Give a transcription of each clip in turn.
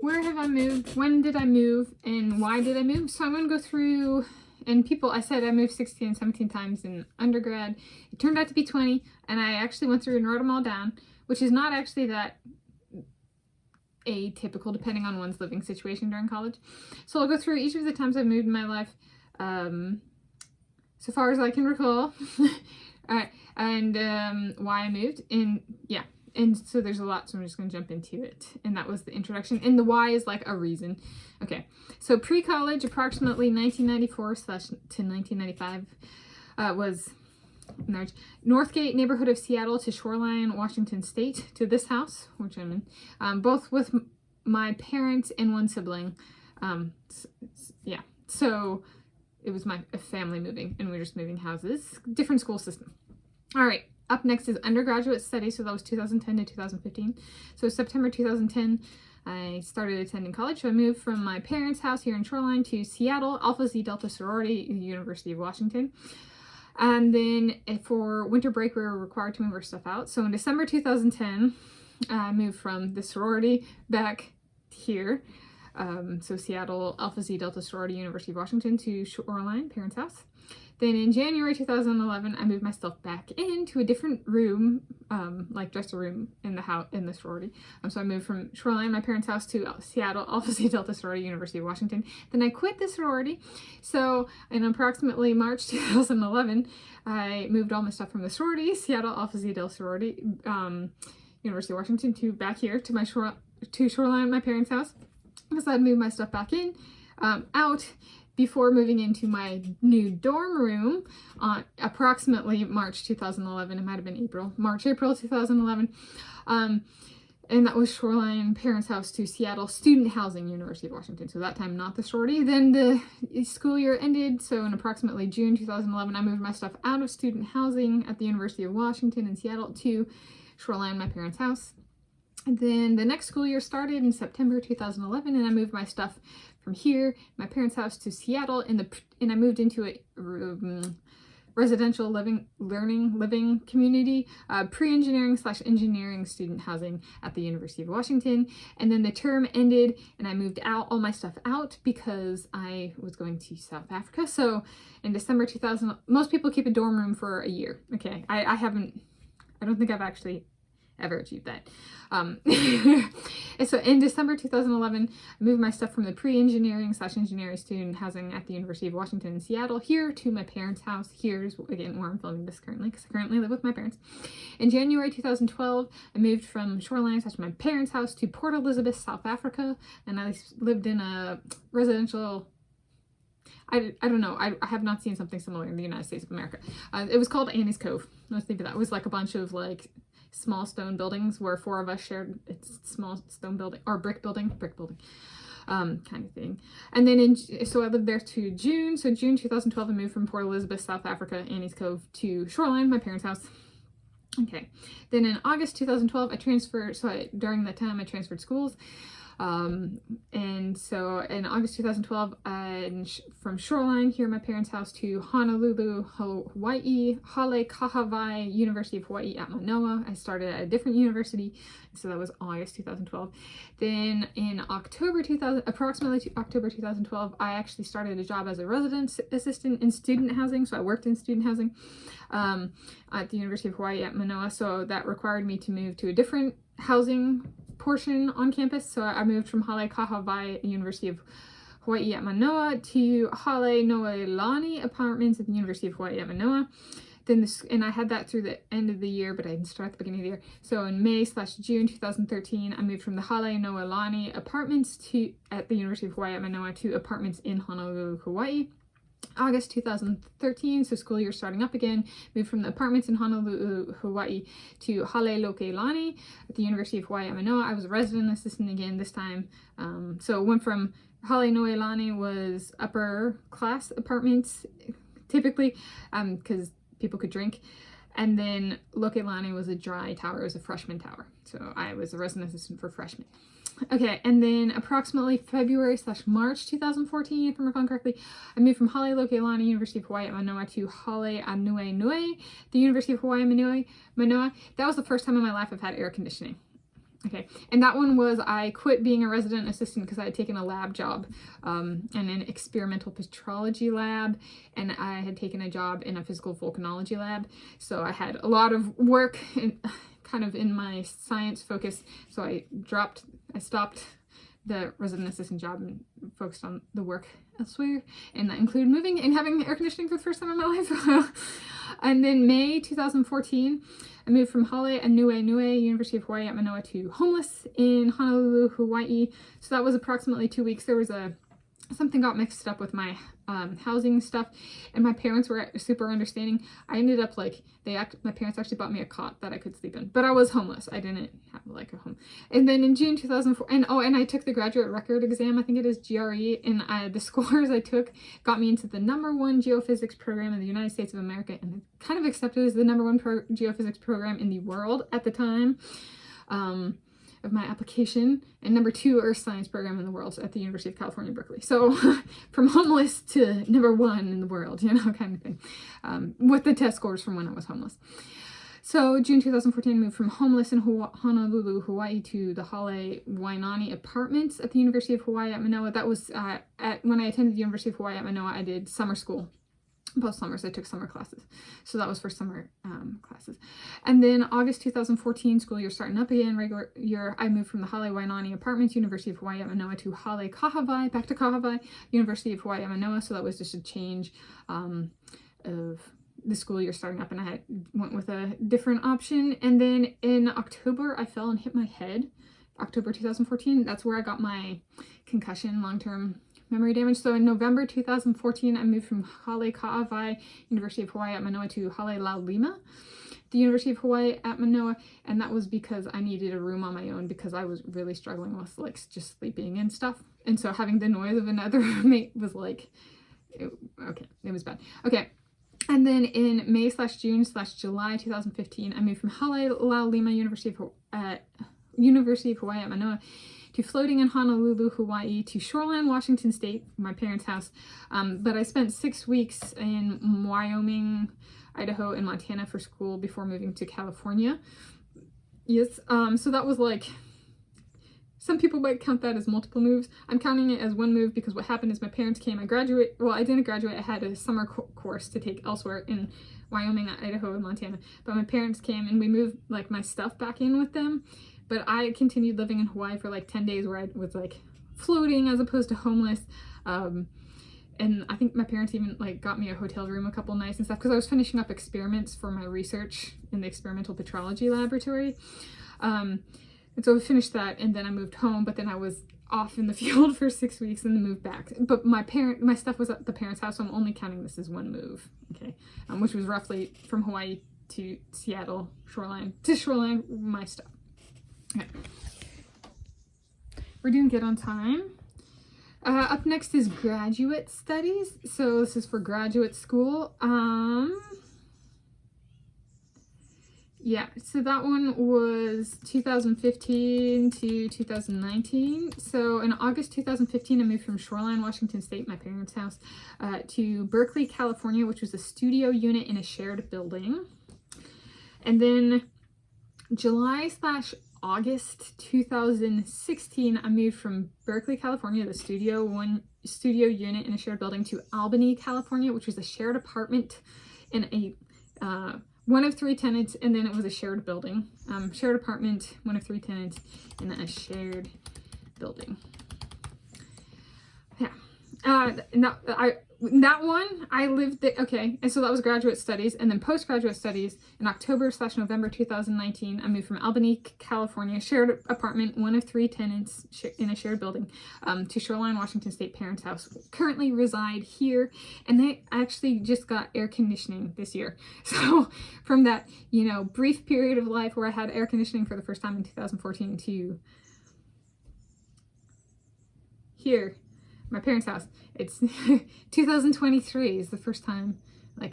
where have I moved? When did I move? And why did I move? So I'm going to go through, and people, I said I moved 16, 17 times in undergrad. It turned out to be 20, and I actually went through and wrote them all down, which is not actually that atypical depending on one's living situation during college. So I'll go through each of the times I've moved in my life, so far as I can recall. Alright, and why I moved, and yeah. And so there's a lot, so I'm just going to jump into it. And that was the introduction. And the why is like a reason. Okay, so pre-college, approximately 1994 to 1995, was Northgate neighborhood of Seattle to Shoreline, Washington State, to this house, which I'm in, both with my parents and one sibling. Yeah, so it was my family moving, and we were just moving houses, different school system. All right. Up next is undergraduate studies, so that was 2010 to 2015. So September 2010, I started attending college. So I moved from my parents' house here in Shoreline to Seattle, Alpha Zeta Delta sorority, University of Washington. And then for winter break, we were required to move our stuff out. So in December 2010, I moved from the sorority back here. So Seattle, Alpha Zeta Delta sorority, University of Washington, to Shoreline, parents' house. Then in January 2011, I moved my stuff back into a different room, like just a room in the house in the sorority. So I moved from Shoreline, my parents' house, to Seattle, Alpha Zeta Delta sorority, University of Washington. Then I quit the sorority. So in approximately March 2011, I moved all my stuff from the sorority, Seattle, Alpha Zeta Delta sorority, University of Washington, to back here to my Shoreline, my parents' house, because I'd moved my stuff back in, out, before moving into my new dorm room on approximately March 2011. It might have been April 2011. And that was Shoreline, parents' house, to Seattle, student housing, University of Washington. So that time, not the sorority. Then the school year ended. So in approximately June 2011, I moved my stuff out of student housing at the University of Washington in Seattle to Shoreline, my parents' house. And then the next school year started in September 2011, and I moved my stuff from here, my parents' house, to Seattle, and I moved into a residential living community, pre-engineering / engineering student housing at the University of Washington. And then the term ended, and I moved all my stuff out because I was going to South Africa. So in December 2000, most people keep a dorm room for a year. Okay, I don't think I've actually ever achieved that. So in December 2011, I moved my stuff from the pre-engineering / engineering student housing at the University of Washington in Seattle here to my parents' house. Here's again where I'm filming this currently, because I currently live with my parents. In January 2012, I moved from Shoreline / my parents' house to Port Elizabeth, South Africa, and I lived in a residential, I don't know, I have not seen something similar in the United States of America. It was called Annie's Cove. Let's think of that. It was like a bunch of like small stone buildings where 4 of us shared a small stone building, or brick building, kind of thing. And then so I lived there to June. So June 2012, I moved from Port Elizabeth, South Africa, Annie's Cove, to Shoreline, my parents' house. Okay. Then in August 2012, I transferred. So during that time, I transferred schools. And so in August 2012, from Shoreline, here my parents' house, to Honolulu, Hawaii, Hale Kahawai, University of Hawaii at Manoa. I started at a different university, so that was August 2012. Then in approximately October 2012, I actually started a job as a resident assistant in student housing. So I worked in student housing at the University of Hawaii at Manoa. So that required me to move to a different housing portion on campus. So I moved from Hale Kahawai, University of Hawaii at Manoa, to Hale Noelani apartments at the University of Hawaii at Manoa. Then and I had that through the end of the year, but I didn't start at the beginning of the year. So in May / June 2013, I moved from the Hale Noelani apartments at the University of Hawaii at Manoa to apartments in Honolulu, Hawaii. August 2013, so school year starting up again, moved from the apartments in Honolulu, Hawaii, to Hale Lokelani at the University of Hawaii at Manoa. I was a resident assistant again this time. So went from Hale Noelani was upper class apartments, typically, because people could drink. And then Lokelani was a dry tower, it was a freshman tower. So I was a resident assistant for freshmen. Okay, and then approximately February / March 2014, if I'm recalling correctly, I moved from Hale Lokelani, University of Hawaii at Manoa, to Hale Anuenue, the University of Hawaii Manoa. That was the first time in my life I've had air conditioning. Okay, and that one was I quit being a resident assistant because I had taken a lab job in an experimental petrology lab, and I had taken a job in a physical volcanology lab. So I had a lot of work in, kind of in my science focus. So I stopped the resident assistant job and focused on the work elsewhere, and that included moving and having air conditioning for the first time in my life. And then May 2014, I moved from Hale Anuenue, University of Hawaii at Manoa, to homeless in Honolulu, Hawaii. So that was approximately 2 weeks. There was something got mixed up with my housing stuff, and my parents were super understanding. I ended up my parents actually bought me a cot that I could sleep in, but I was homeless. I didn't have like a home. And then in June 2004, and I took the graduate record exam. I think it is GRE, and the scores I took got me into the #1 geophysics program in the United States of America, and kind of accepted as the #1 geophysics program in the world at the time. Of my application, and #2 earth science program in the world at the University of California, Berkeley. So from homeless to #1 in the world, kind of thing, with the test scores from when I was homeless. So June 2014, moved from homeless in Honolulu, Hawaii, to the Hale Wainani apartments at the University of Hawaii at Manoa. That was when I attended the University of Hawaii at Manoa, I did summer school. Both summers I took summer classes, so that was for summer classes. And then August 2014, school year starting up again, regular year, I moved from the Hale Wainani apartments, University of Hawaii at Manoa, to Hale Kahawai, back to Kahawai, University of Hawaii at Manoa. So that was just a change of the school year starting up, and I went with a different option. And then in October, I fell and hit my head. October 2014, that's where I got my concussion, long-term memory damage. So in November 2014, I moved from Hale Ka'awai, University of Hawaii at Manoa, to Hale Laulima, the University of Hawaii at Manoa, and that was because I needed a room on my own because I was really struggling with just sleeping and stuff. And so having the noise of another roommate was it was bad. Okay. And then in May/June/July 2015, I moved from Hale Laulima, University of Hawaii at Manoa, to floating in Honolulu, Hawaii, to Shoreline, Washington State, my parents' house. But I spent 6 weeks in Wyoming, Idaho, and Montana for school before moving to California. Yes, so that was some people might count that as multiple moves. I'm counting it as one move because what happened is my parents came. I didn't graduate. I had a summer course to take elsewhere in Wyoming, Idaho, and Montana. But my parents came and we moved my stuff back in with them. But I continued living in Hawaii for 10 days where I was floating as opposed to homeless. And I think my parents even got me a hotel room a couple nights and stuff because I was finishing up experiments for my research in the experimental petrology laboratory. And so I finished that, and then I moved home, but then I was off in the field for 6 weeks and then moved back. But my stuff was at the parents' house, so I'm only counting this as one move, okay? Which was roughly from Hawaii to Seattle, Shoreline, my stuff. Okay. We're doing good on time. Up next is graduate studies. So this is for graduate school. Yeah, so that one was 2015 to 2019. So in August 2015, I moved from Shoreline, Washington State, my parents' house, to Berkeley, California, which was a studio unit in a shared building. And then July/August 2016, I moved from Berkeley, California, the studio unit in a shared building, to Albany, California, which was a shared apartment in a one of 3 tenants, and then it was a shared building. Shared apartment, 1 of 3 tenants, and then a shared building. Yeah. That one, I lived there, okay, and so that was graduate studies, and then postgraduate studies in October/November 2019, I moved from Albany, California, shared apartment, 1 of 3 tenants in a shared building, to Shoreline, Washington State, parents' house. Currently reside here, and they actually just got air conditioning this year. So from that, brief period of life where I had air conditioning for the first time in 2014 to here, my parents' house. It's 2023 is the first time,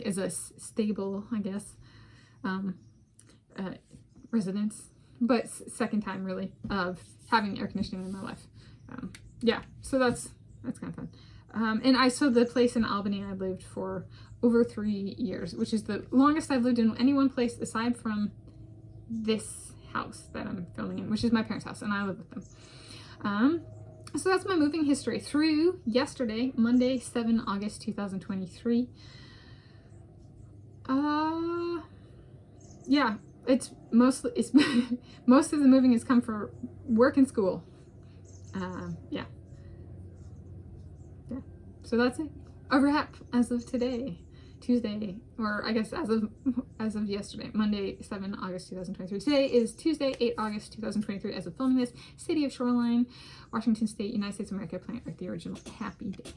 as a stable, I guess, residence, but second time really of having air conditioning in my life. Yeah, so that's kind of fun. So the place in Albany I lived for over 3 years, which is the longest I've lived in any one place aside from this house that I'm filming in, which is my parents' house, and I live with them. So that's my moving history through yesterday, Monday, 7 August 2023. Yeah, it's most of the moving has come for work and school. Yeah. So that's it. A wrap as of today, Tuesday, or I guess as of yesterday, Monday, 7 August 2023. Today is Tuesday, 8 August 2023. As of filming this, city of Shoreline, Washington State, United States of America, planet Earth, the original. Happy day.